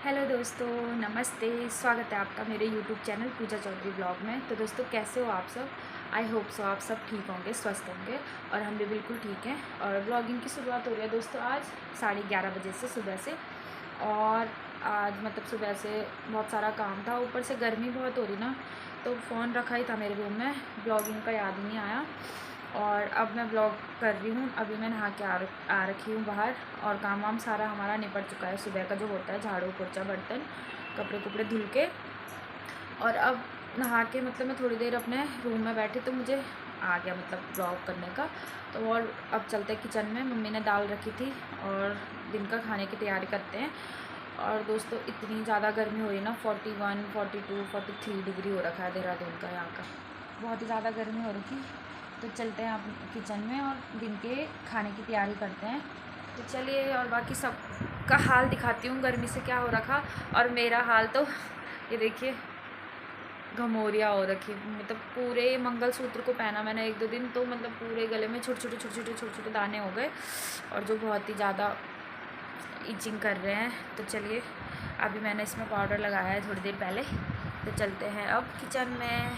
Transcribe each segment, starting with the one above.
Hello दोस्तों, नमस्ते। स्वागत है आपका मेरे यूट्यूब चैनल पूजा चौधरी ब्लॉग में। तो दोस्तों, कैसे हो आप सब? आई होप सो आप सब ठीक होंगे, स्वस्थ होंगे और हम भी बिल्कुल ठीक हैं। और ब्लॉगिंग की शुरुआत हो रही है दोस्तों आज 11:30 बजे से सुबह से। और आज मतलब सुबह से बहुत सारा काम था, ऊपर से गर्मी बहुत हो रही ना, तो फ़ोन रखा ही था मेरे रूम में, ब्लॉगिंग का याद ही नहीं आया। और अब मैं ब्लॉग कर रही हूँ। अभी मैं नहा के आ रखी हूँ बाहर, और काम वाम सारा हमारा निपट चुका है सुबह का जो होता है, झाड़ू पोछा बर्तन कपड़े कुपड़े धुल के। और अब नहा के मतलब मैं थोड़ी देर अपने रूम में बैठी तो मुझे आ गया मतलब ब्लॉग करने का। तो और अब चलते किचन में, मम्मी ने दाल रखी थी और दिन का खाने की तैयारी करते हैं। और दोस्तों, इतनी ज़्यादा गर्मी हो रही ना, 41, 42, 43 डिग्री हो रखा है देहरादून का, यहाँ का बहुत ही ज़्यादा गर्मी हो रही थी। तो चलते हैं आप किचन में और दिन के खाने की तैयारी करते हैं। तो चलिए, और बाकी सब का हाल दिखाती हूँ गर्मी से क्या हो रखा। और मेरा हाल तो ये देखिए, घमौरिया हो रखी, मतलब पूरे मंगलसूत्र को पहना मैंने 1-2 दिन, तो मतलब पूरे गले में छोटे छोटे दाने हो गए, और जो बहुत ही ज़्यादा इचिंग कर रहे हैं। तो चलिए, अभी मैंने इसमें पाउडर लगाया है थोड़ी देर पहले। तो चलते हैं अब किचन में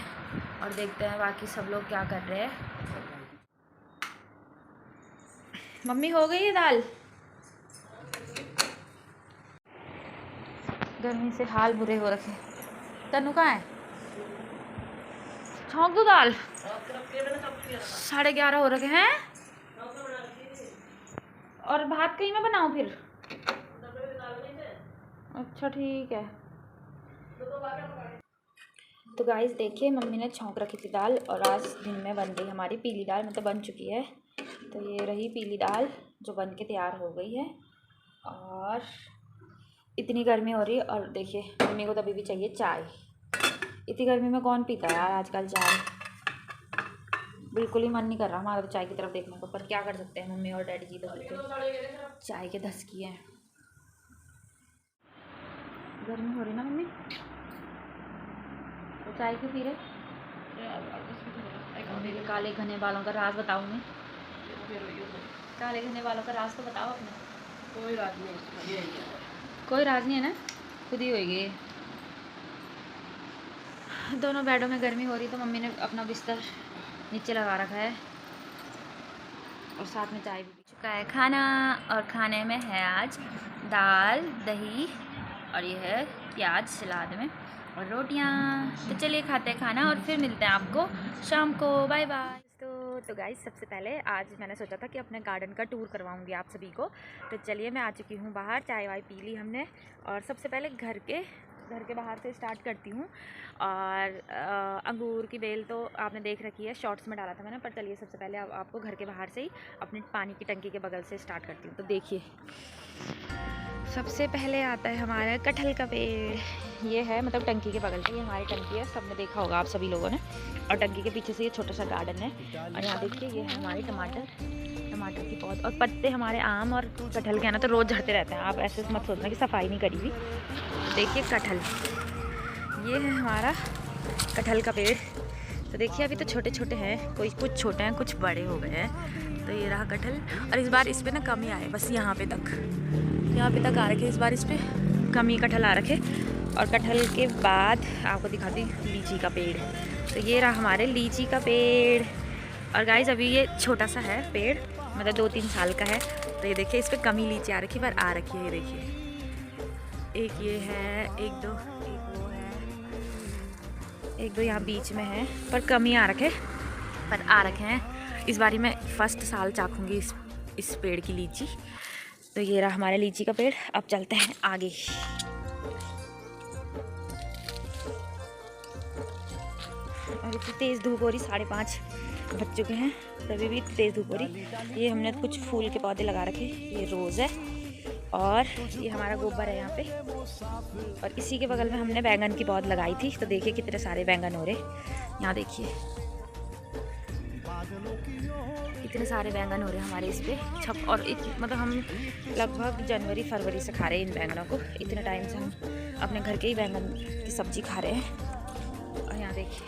और देखते हैं बाकी सब लोग क्या कर रहे हैं। मम्मी, हो गई है दाल? गर्मी से हाल बुरे हो रखे। तनु कहाँ है? छौंक दो दाल। 11:30 हो रखे हैं। और भात कहीं मैं बनाऊँ फिर? अच्छा ठीक है। तो गाइस देखिए, मम्मी ने छौंक रखी थी दाल, और आज दिन में बन गई हमारी पीली दाल, मतलब बन चुकी है। तो ये रही पीली दाल जो बन के तैयार हो गई है। और इतनी गर्मी हो रही है, और देखिए मम्मी को तभी भी चाहिए चाय। इतनी गर्मी में कौन पीता है यार आजकल चाय? बिल्कुल ही मन नहीं कर रहा हमारा तो चाय की तरफ देखने को, पर क्या कर सकते हैं, मम्मी और डैडी जी तो बिल्कुल चाय के धसकी हैं। गर्मी हो रही ना मम्मी, तो चाय क्यों पी रहे? मेरे काले घने बालों का राज बताऊँ मैं? काले घने बालों का राज तो बताओ अपने। कोई राज नहीं, कोई राज नहीं है ना, खुद ही होगी। दोनों बेडों में गर्मी हो रही, तो मम्मी ने अपना बिस्तर नीचे लगा रखा है, और साथ में चाय भी पी चुका है। खाना, और खाने में है आज दाल दही, और ये है प्याज सलाद में, और रोटियां। तो चलिए खाते हैं खाना, और फिर मिलते हैं आपको शाम को। Bye bye. तो गाइस, सबसे पहले आज मैंने सोचा था कि अपने गार्डन का टूर करवाऊंगी आप सभी को। तो चलिए, मैं आ चुकी हूँ बाहर, चाय वाय पी ली हमने, और सबसे पहले घर के बाहर से स्टार्ट करती हूँ। और अंगूर की बेल तो आपने देख रखी है, शॉर्ट्स में डाला था मैंने, पर चलिए सबसे पहले आपको घर के बाहर से ही अपनी पानी की टंकी के बगल से स्टार्ट करती हूँ। तो देखिए, सबसे पहले आता है हमारा कटहल का पेड़। ये है मतलब टंकी के बगल पे, ये हमारी टंकी है, सबने देखा होगा आप सभी लोगों ने। और टंकी के पीछे से ये छोटा सा गार्डन है, और यहाँ देखिए ये है हमारी टमाटर की पौध, और पत्ते हमारे आम और कटहल के हैं ना, तो रोज़ झड़ते रहते हैं। आप ऐसे मत सोचना कि सफाई नहीं करी हुई। देखिए कटहल, ये है हमारा कटहल का पेड़। तो देखिए अभी तो छोटे छोटे हैं, कुछ छोटे हैं, कुछ बड़े हो गए हैं। तो ये रहा कटहल, और इस बार इस पर ना कमी आए, बस यहाँ पे तक आ रखे, इस बार इस पर कमी कटहल आ रखे। और कटहल के बाद आपको दिखाती हूँ लीची का पेड़। तो ये रहा हमारे लीची का पेड़। और गाइस, अभी ये छोटा सा है पेड़, मतलब 2-3 साल का है। तो ये देखिए, इस पर कमी लीची आ रखी, पर आ रखी है। ये देखिए, एक ये है, एक दो यहाँ बीच में है, पर कमी आ रखे हैं। इस बारी मैं फर्स्ट साल चाखूंगी इस पेड़ की लीची। तो ये रहा हमारे लीची का पेड़। अब चलते हैं आगे। और इतनी तेज़ धूप हो रही, 5:30 बज चुके हैं, तभी भी तेज़ धूप हो रही। ये हमने कुछ फूल के पौधे लगा रखे, ये रोज़ है, और ये हमारा गोबर है यहाँ पे। और इसी के बगल में हमने बैंगन की पौध लगाई थी। तो देखिए कितने सारे बैंगन हो रहे, यहाँ देखिए कितने सारे बैंगन हो रहे हैं हमारे इस पे छप। और मतलब हम लगभग जनवरी फरवरी से खा रहे हैं इन बैंगनों को। इतने टाइम से हम अपने घर के ही बैंगन की सब्ज़ी खा रहे हैं। और यहाँ देखिए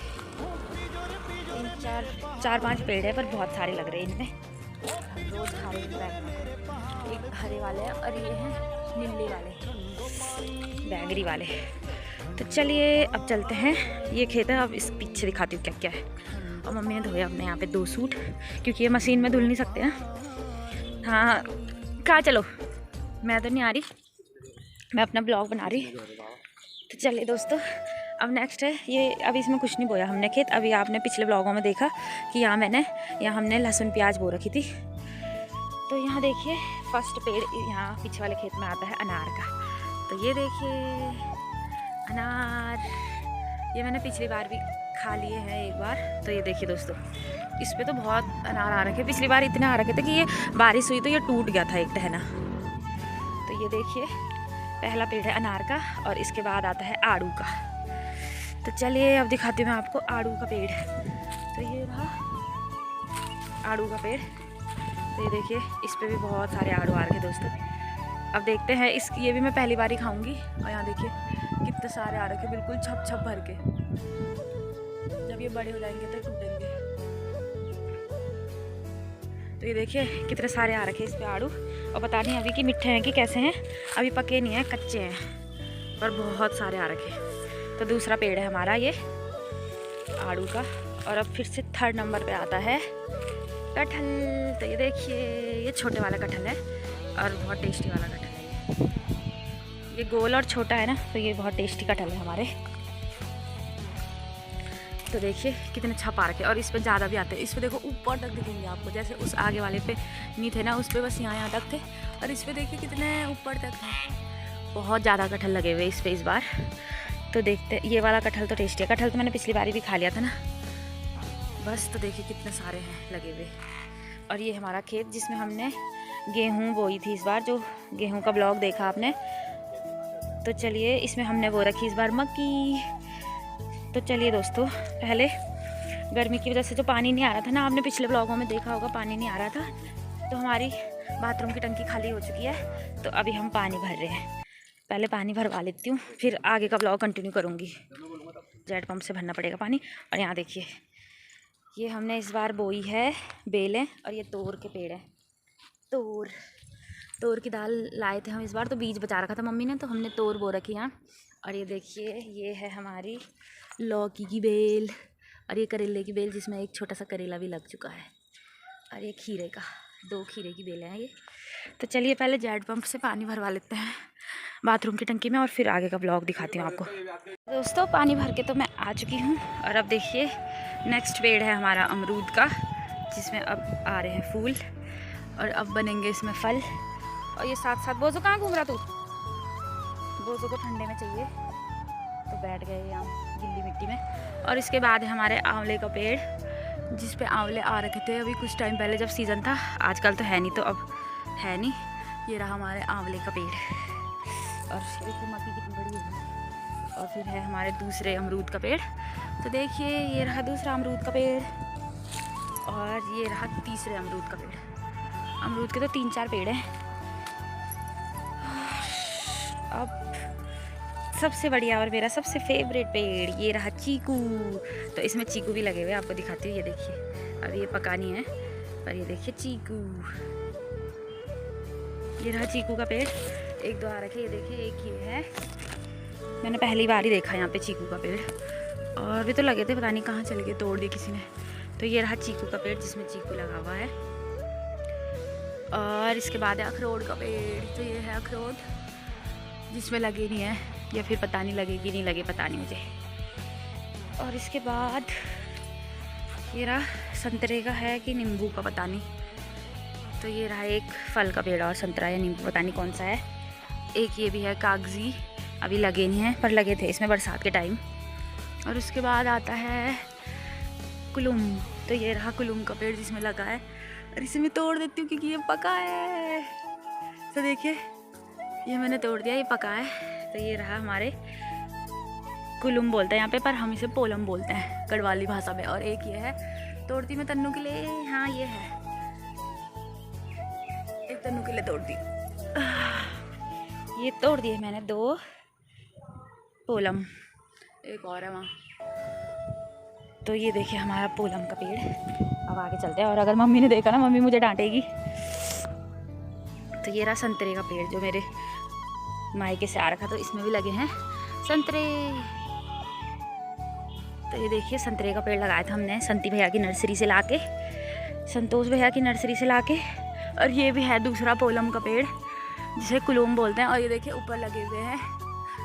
4-5 पेड़ है, पर बहुत सारे लग रहे हैं इनमें। रोज़ खा रहे हैं बैंगनों को। एक हरे वाले हैं, और ये हैं नीले वाले। बैगरी वाले। तो चलिए अब चलते हैं, ये खेत है। अब इस पीछे दिखाती हूँ क्या क्या है। और मम्मी ने धोया अपने यहाँ पे 2 सूट, क्योंकि ये मशीन में धुल नहीं सकते हैं। हाँ कहाँ चलो, मैं तो नहीं आ रही, मैं अपना ब्लॉग बना रही। तो चलिए दोस्तों, अब नेक्स्ट है ये। अभी इसमें कुछ नहीं बोया हमने खेत। अभी आपने पिछले ब्लॉगों में देखा कि यहाँ हमने लहसुन प्याज बो रखी थी। तो यहाँ देखिए फर्स्ट पेड़ यहाँ पीछे वाले खेत में आता है अनार का। तो ये देखिए अनार, ये मैंने पिछली बार भी खा लिए हैं एक बार। तो ये देखिए दोस्तों, इस पे तो बहुत अनार आ रखे। पिछली बार इतने आ रखे थे कि ये बारिश हुई तो ये टूट गया था एक टहना। तो ये देखिए पहला पेड़ है अनार का, और इसके बाद आता है आड़ू का। तो चलिए अब दिखाती हूँ मैं आपको आड़ू का पेड़। तो ये रहा आड़ू का पेड़। तो ये देखिए इस पे भी बहुत सारे आड़ू आ रखे दोस्तों। अब देखते हैं, ये भी मैं पहली बार ही खाऊंगी। और यहाँ देखिए कितने सारे आ रखे, बिल्कुल छप छप भर के। जब ये बड़े हो जाएंगे तो टूटेंगे। तो ये देखिए कितने सारे आ रखे इस पे आड़ू। और पता नहीं अभी कि मीठे हैं कि कैसे हैं, अभी पके नहीं हैं, कच्चे हैं, पर बहुत सारे आ रखे। तो दूसरा पेड़ है हमारा ये आड़ू का। और अब फिर से 3rd नंबर पे आता है कटहल। तो ये देखिए ये छोटे वाला कटहल है और बहुत टेस्टी वाला कटहल है। ये गोल और छोटा है ना, तो ये बहुत टेस्टी कटहल है हमारे। तो देखिए कितने छप आ रखे, और इस पे ज़्यादा भी आते हैं। इस पे देखो ऊपर तक दिखेंगे आपको, जैसे उस आगे वाले पे नहीं थे ना, उस पे बस यहाँ तक थे। और इस पे देखिए कितने ऊपर तक हैं। बहुत ज़्यादा कटहल लगे हुए इस पे इस बार। तो देखते, ये वाला कटहल तो टेस्टी है। कटहल तो मैंने पिछली बार भी खा लिया था ना बस। तो देखिए कितने सारे हैं लगे हुए। और ये हमारा खेत जिसमें हमने गेहूँ बोई थी इस बार, जो गेहूँ का ब्लॉग देखा आपने। तो चलिए इसमें हमने वो रखी इस बार मक्की। तो चलिए दोस्तों, पहले गर्मी की वजह से जो पानी नहीं आ रहा था ना, आपने पिछले ब्लॉगों में देखा होगा पानी नहीं आ रहा था, तो हमारी बाथरूम की टंकी खाली हो चुकी है। तो अभी हम पानी भर रहे हैं। पहले पानी भरवा लेती हूँ, फिर आगे का ब्लॉग कंटिन्यू करूँगी। जेट पंप से भरना पड़ेगा पानी। और यहाँ देखिए ये हमने इस बार बोई है बेलें, और ये तोर के पेड़ हैं। तोर की दाल लाए थे हम इस बार, तो बीज बचा रखा था मम्मी ने, तो हमने तोर बो रखी यहाँ। और ये देखिए ये है हमारी लौकी की बेल, और ये करेले की बेल जिसमें एक छोटा सा करेला भी लग चुका है। और ये खीरे का, 2 खीरे की बेलें हैं ये। तो चलिए पहले जेट पंप से पानी भरवा लेते हैं बाथरूम की टंकी में, और फिर आगे का ब्लॉग दिखाती हूँ आपको। दोस्तों पानी भर के तो मैं आ चुकी हूँ। और अब देखिए नेक्स्ट पेड़ है हमारा अमरूद का, जिसमें अब आ रहे हैं फूल, और अब बनेंगे इसमें फल। और ये साथ साथ बोझो कहाँ घूम रहा तू, बोझो को ठंडे में चाहिए तो बैठ गए यहाँ गिल्ली मिट्टी में। और इसके बाद है हमारे आंवले का पेड़, जिस पे आंवले आ रखे थे अभी कुछ टाइम पहले जब सीज़न था। आजकल तो है नहीं, तो अब है नहीं। ये रहा हमारे आंवले का पेड़, और देखिए मक्की कितनी बड़ी है। और फिर है हमारे दूसरे अमरूद का पेड़। तो देखिए ये रहा दूसरा अमरूद का पेड़, और ये रहा तीसरे अमरूद का पेड़। अमरूद के तो 3-4 पेड़ हैं। अब सबसे बढ़िया और मेरा सबसे फेवरेट पेड़ ये रहा चीकू। तो इसमें चीकू भी लगे हुए, आपको दिखाती हूँ। ये देखिए अब ये पकानी है, पर ये देखिए चीकू, ये रहा चीकू का पेड़। 1-2 आ रखे, ये देखिए एक ये है। मैंने पहली बार ही देखा यहाँ पे चीकू का पेड़, और भी तो लगे थे, पता नहीं कहाँ चले गए, तोड़ दिए किसी ने। तो ये रहा चीकू का पेड़ जिसमें चीकू लगा हुआ है। और इसके बाद है अखरोट का पेड़। तो ये है अखरोट जिसमें लगे नहीं है, या फिर पता नहीं लगेगी नहीं लगे, पता नहीं मुझे। और इसके बाद ये रहा संतरे का है कि नींबू का, पता नहीं। तो ये रहा एक फल का पेड़, और संतरा या नींबू पता नहीं कौन सा है। एक ये भी है कागजी, अभी लगे नहीं हैं पर लगे थे इसमें बरसात के टाइम। और उसके बाद आता है कुलुम। तो ये रहा कुलुम का पेड़ जिसमें लगा है, और इसे मैं तोड़ देती हूँ क्योंकि ये पका है। तो देखिए ये मैंने तोड़ दिया, ये पका है। तो ये रहा हमारे कुलुम बोलते हैं यहाँ पे, पर हम इसे पोलम बोलते हैं गढ़वाली भाषा में। और एक ये है, तोड़ती मैं तन्नू के लिए। हाँ ये है, एक तन्नू के लिए तोड़ दी। ये तोड़ दिए मैंने 2 पोलम, एक और है वहाँ। तो ये देखिए हमारा पोलम का पेड़। अब आगे चलते हैं, और अगर मम्मी ने देखा ना, मम्मी मुझे डांटेगी। तो ये रहा संतरे का पेड़ जो मेरे मायके से आ रखा, तो इसमें भी लगे हैं संतरे। तो ये देखिए संतरे का पेड़ लगाया था हमने संती भैया की नर्सरी से लाके, संतोष भैया की नर्सरी से लाके। और ये भी है दूसरा पोलम का पेड़ जिसे कुलूम बोलते हैं। और ये देखिए ऊपर लगे हुए हैं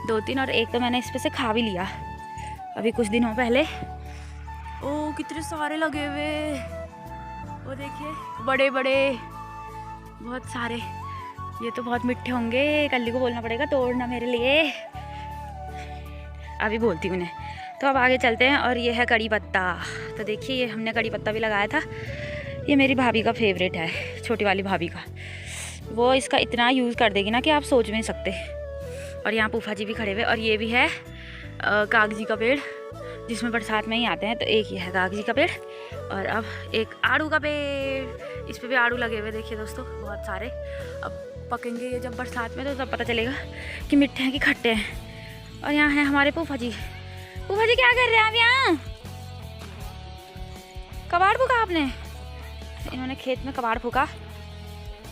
2-3, और एक तो मैंने इस पे से खा भी लिया अभी कुछ दिनों पहले। ओ कितने सारे लगे हुए, वो देखिए बड़े बड़े बहुत सारे। ये तो बहुत मीठे होंगे, कल्ली को बोलना पड़ेगा तोड़ना मेरे लिए, अभी बोलती हूँ उन्हें। तो अब आगे चलते हैं। और ये है कड़ी पत्ता। तो देखिए ये हमने कड़ी पत्ता भी लगाया था, ये मेरी भाभी का फेवरेट है, छोटी वाली भाभी का। वो इसका इतना यूज़ कर देगी ना कि आप सोच भी नहीं सकते। और यहाँ फूफा जी भी खड़े हुए। और ये भी है कागजी का पेड़ जिसमें बरसात में ही आते हैं। तो एक ये है कागजी का पेड़, और अब एक आड़ू का पेड़, इस पे भी आड़ू लगे हुए देखिए दोस्तों बहुत सारे। अब पकेंगे ये जब बरसात में, तो तब पता चलेगा कि मीठे हैं कि खट्टे हैं। और यहाँ है हमारे फूफा जी। फूफा जी क्या कर रहे हैं आप यहाँ? कबाड़ फूका आपने? इन्होंने खेत में कबाड़ फूका।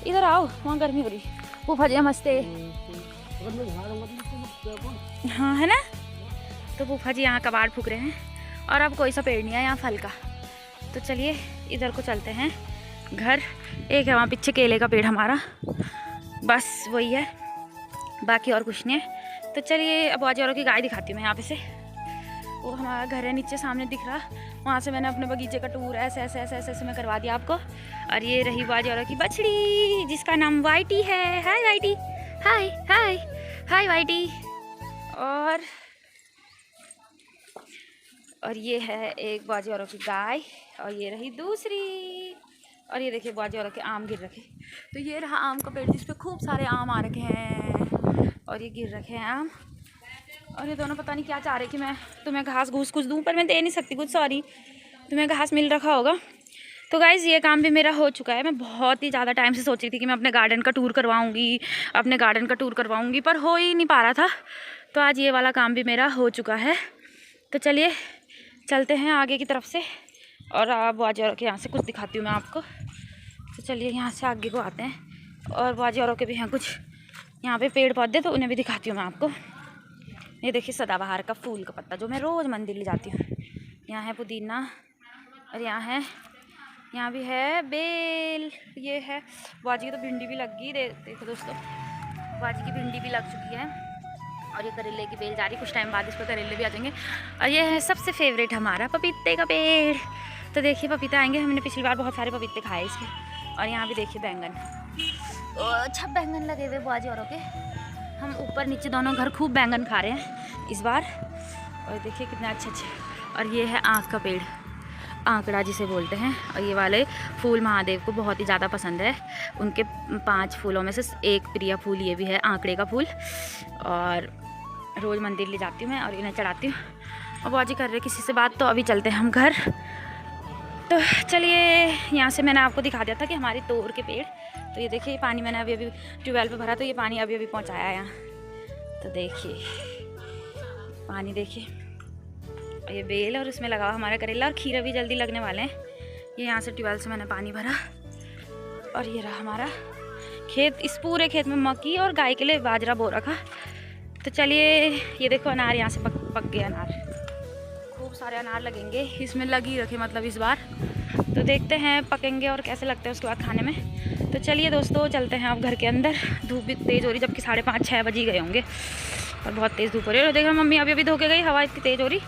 इधर आओ, वहाँ गर्मी हो रही। फूफा जी नमस्ते। हाँ है ना। तो फूफा जी यहाँ कबाड़ फूक रहे हैं। और अब कोई सा पेड़ नहीं है यहाँ फल का। तो चलिए इधर को चलते हैं घर। एक है वहाँ पीछे केले का पेड़ हमारा, बस वही है, बाकी और कुछ नहीं है। तो चलिए अब बाजारों की गाय दिखाती हूँ मैं यहाँ पे से। वो हमारा घर है नीचे सामने दिख रहा, वहाँ से मैंने अपने बगीचे का टूर ऐसे ऐसे ऐसे ऐसे ऐसे मैं करवा दिया आपको। और ये रही बाजारों की बछड़ी जिसका नाम वाइटी है। हाय वाइटी, हाय हाय हाय वाइटी। और ये है एक बाजारों की गाय, और ये रही दूसरी। और ये देखिए बाजारों के आम गिर रखे। तो ये रहा आम का पेड़ जिस पे खूब सारे आम आ रखे हैं, और ये गिर रखे हैं आम। और ये दोनों पता नहीं क्या चाह रहे कि मैं तुम्हें घास घूस कुछ दूँ, पर मैं दे नहीं सकती कुछ, सॉरी। तुम्हें घास मिल रखा होगा। तो गाइज़ ये काम भी मेरा हो चुका है। मैं बहुत ही ज़्यादा टाइम से सोच रही थी कि मैं अपने गार्डन का टूर करवाऊँगी, पर हो ही नहीं पा रहा था। तो आज ये वाला काम भी मेरा हो चुका है। तो चलिए चलते हैं आगे की तरफ से, और अब बाजारों के यहाँ से कुछ दिखाती हूँ मैं आपको। तो चलिए यहाँ से आगे को आते हैं, और बाजारों के भी हैं कुछ यहाँ पे पेड़ पौधे, तो उन्हें भी दिखाती हूँ मैं आपको। ये देखिए सदाबहार का फूल का पत्ता जो मैं रोज़ मंदिर ले जाती हूँ। यहाँ है पुदीना, और यहाँ भी है बेल। ये है बाजी की तो भिंडी भी लग गई, देखो दोस्तों बाजी की भिंडी भी लग चुकी है। और ये करेले की बेल जा रही, कुछ टाइम बाद इस पर करेले भी आ जाएंगे। और ये है सबसे फेवरेट हमारा पपीते का पेड़। तो देखिए पपीते आएंगे, हमने पिछली बार बहुत सारे पपीते खाए इसके। और यहाँ भी देखिए बैंगन, अच्छा बैंगन लगे हुए बाजी औरों के। हम ऊपर नीचे दोनों घर खूब बैंगन खा रहे हैं इस बार। और देखिए कितने अच्छे अच्छे। और ये है आँख का पेड़, आंकड़ा जिसे बोलते हैं। और ये वाले फूल महादेव को बहुत ही ज़्यादा पसंद है। उनके 5 फूलों में से एक प्रिय फूल ये भी है, आंकड़े का फूल। और रोज़ मंदिर ले जाती हूँ मैं और इन्हें चढ़ाती हूँ। और बाजी कर रहे किसी से बात, तो अभी चलते हैं हम घर। तो चलिए यहाँ से मैंने आपको दिखा दिया था कि हमारे तोड़ के पेड़। तो ये देखिए पानी मैंने अभी ट्यूबवेल पे भरा, तो ये पानी अभी पहुँचाया है यहाँ। तो देखिए पानी देखिए, और ये बेल, और उसमें लगा हुआ हमारा करेला, और खीरा भी जल्दी लगने वाले हैं। ये यहाँ से ट्यूबवेल से मैंने पानी भरा। और ये रहा हमारा खेत, इस पूरे खेत में मक्की और गाय के लिए बाजरा बो रखा। तो चलिए ये देखो अनार यहाँ से पक गए अनार, खूब सारे अनार लगेंगे इसमें, लग ही रखे मतलब इस बार। तो देखते हैं पकेंगे और कैसे लगते हैं उसके बाद खाने में। तो चलिए दोस्तों चलते हैं अब घर के अंदर। धूप भी तेज़ हो रही, जबकि 5:30-6 बज ही गए होंगे, और बहुत तेज़ धूप हो रही है। और देखो मम्मी अभी धो के गई, हवा इतनी तेज़ हो रही,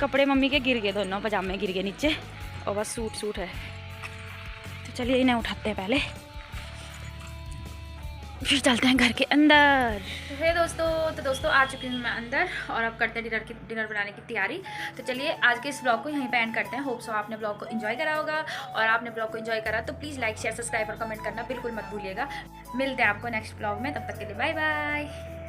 कपड़े मम्मी के गिर गए, दोनों पजामे गिर गए नीचे, और बस सूट है। तो चलिए इन्हें उठाते हैं पहले, फिर चलते हैं घर के अंदर। हे दोस्तों आ चुकी हूँ मैं अंदर, और अब करते हैं डिनर बनाने की तैयारी। तो चलिए आज के इस ब्लॉग को यहीं पे एंड करते हैं। होप सो आपने ब्लॉग को एंजॉय करा होगा, और आपने ब्लॉग को एंजॉय करा तो प्लीज़ लाइक शेयर सब्सक्राइब और कमेंट करना बिल्कुल मत भूलिएगा। मिलते हैं आपको नेक्स्ट ब्लॉग में, तब तक के लिए बाय बाय।